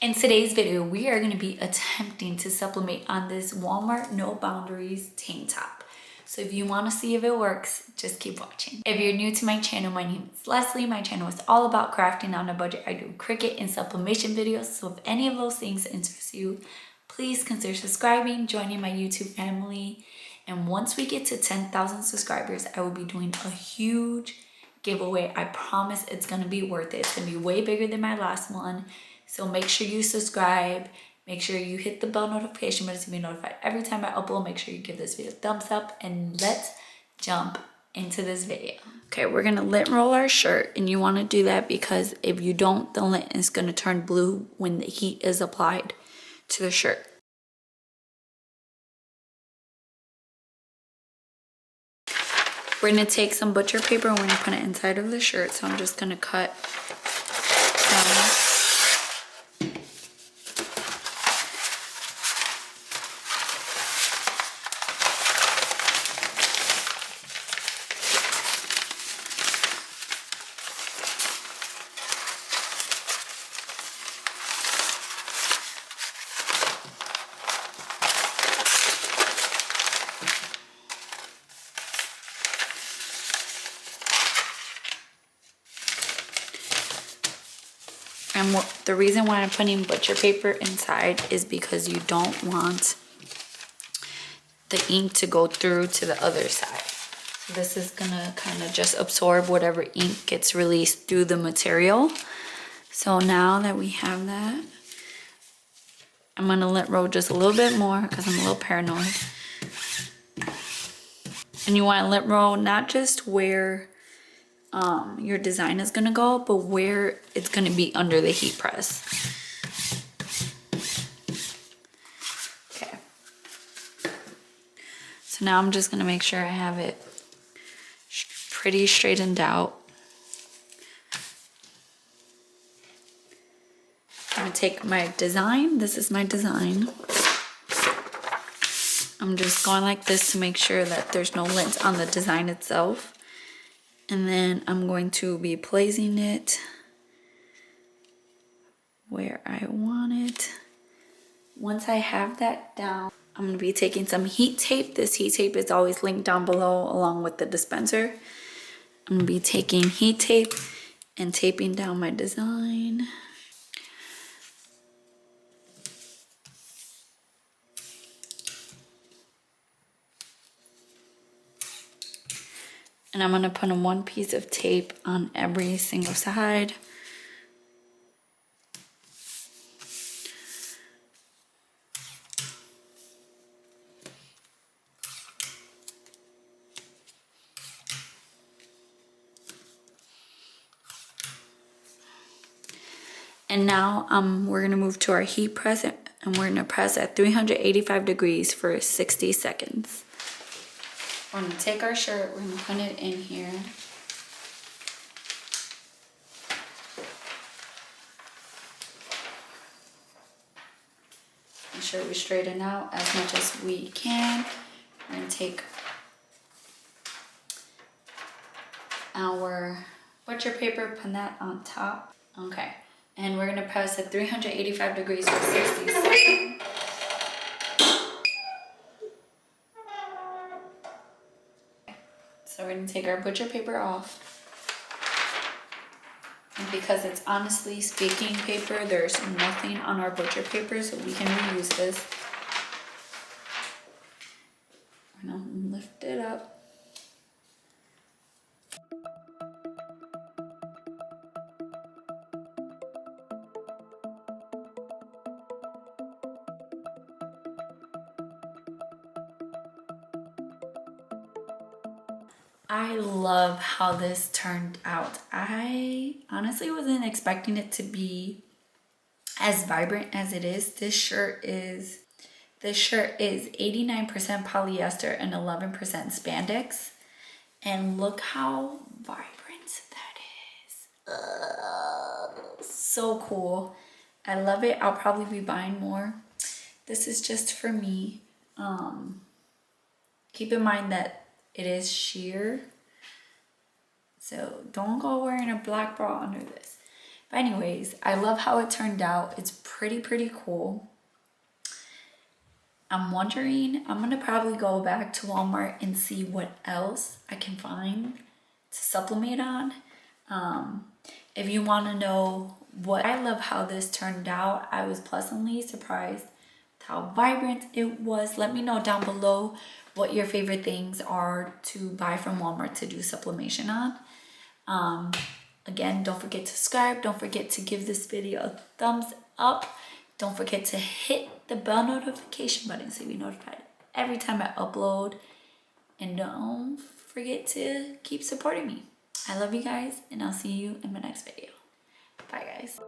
In today's video, we are going to be attempting to sublimate on this Walmart No Boundaries tank top. So if you want to see if it works, just keep watching. If you're new to my channel, my name is Leslie. My channel is all about crafting on a budget. I do Cricut and sublimation videos. So if any of those things interest you, please consider subscribing, joining my YouTube family. And once we get to 10,000 subscribers, I will be doing a huge giveaway. I promise it's going to be worth it. It's going to be way bigger than my last one. So make sure you subscribe, make sure you hit the bell notification button to be notified every time I upload. Make sure you give this video a thumbs up and let's jump into this video. Okay, we're gonna lint roll our shirt, and you wanna do that because if you don't, the lint is gonna turn blue when the heat is applied to the shirt. We're gonna take some butcher paper and we're gonna put it inside of the shirt. So I'm just gonna cut down. And the reason why I'm putting butcher paper inside is because you don't want the ink to go through to the other side. So this is gonna kind of just absorb whatever ink gets released through the material. So now that we have that, I'm gonna lint roll just a little bit more because I'm a little paranoid. And you want to lint roll not just where your design is gonna go, but where it's gonna be under the heat press. Okay. So now I'm just gonna make sure I have it pretty straightened out. I'm gonna take my design. This is my design. I'm just going like this to make sure that there's no lint on the design itself. And then I'm going to be placing it where I want it. Once I have that down, I'm going to be taking some heat tape. This heat tape is always linked down below along with the dispenser. I'm going to be taking heat tape and taping down my design. And I'm going to put one piece of tape on every single side. And now we're going to move to our heat press, and we're going to press at 385 degrees for 60 seconds. We're going to take our shirt, we're going to put it in here. Make sure we straighten out as much as we can. We're going to take our butcher paper, put that on top. Okay. And we're going to press at 385 degrees for 60 seconds. So we're going to take our butcher paper off. And because it's honestly speaking paper, there's nothing on our butcher paper, so we can reuse this. We're going to lift it up. I love how this turned out. I honestly wasn't expecting it to be as vibrant as it is. This shirt is 89% polyester and 11% spandex. And look how vibrant that is. So cool. I love it. I'll probably be buying more. This is just for me. Keep in mind that it is sheer, so don't go wearing a black bra under this. But anyways, I love how it turned out. It's pretty cool. I'm wondering, I'm gonna probably go back to Walmart and see what else I can find to sublimate on. If you want to know what, I love how this turned out. I was pleasantly surprised with how vibrant it was. Let me know down below what your favorite things are to buy from Walmart to do sublimation on. Again, don't forget to subscribe. Don't forget to give this video a thumbs up. Don't forget to hit the bell notification button so you'll be notified every time I upload. And don't forget to keep supporting me. I love you guys, and I'll see you in my next video. Bye, guys.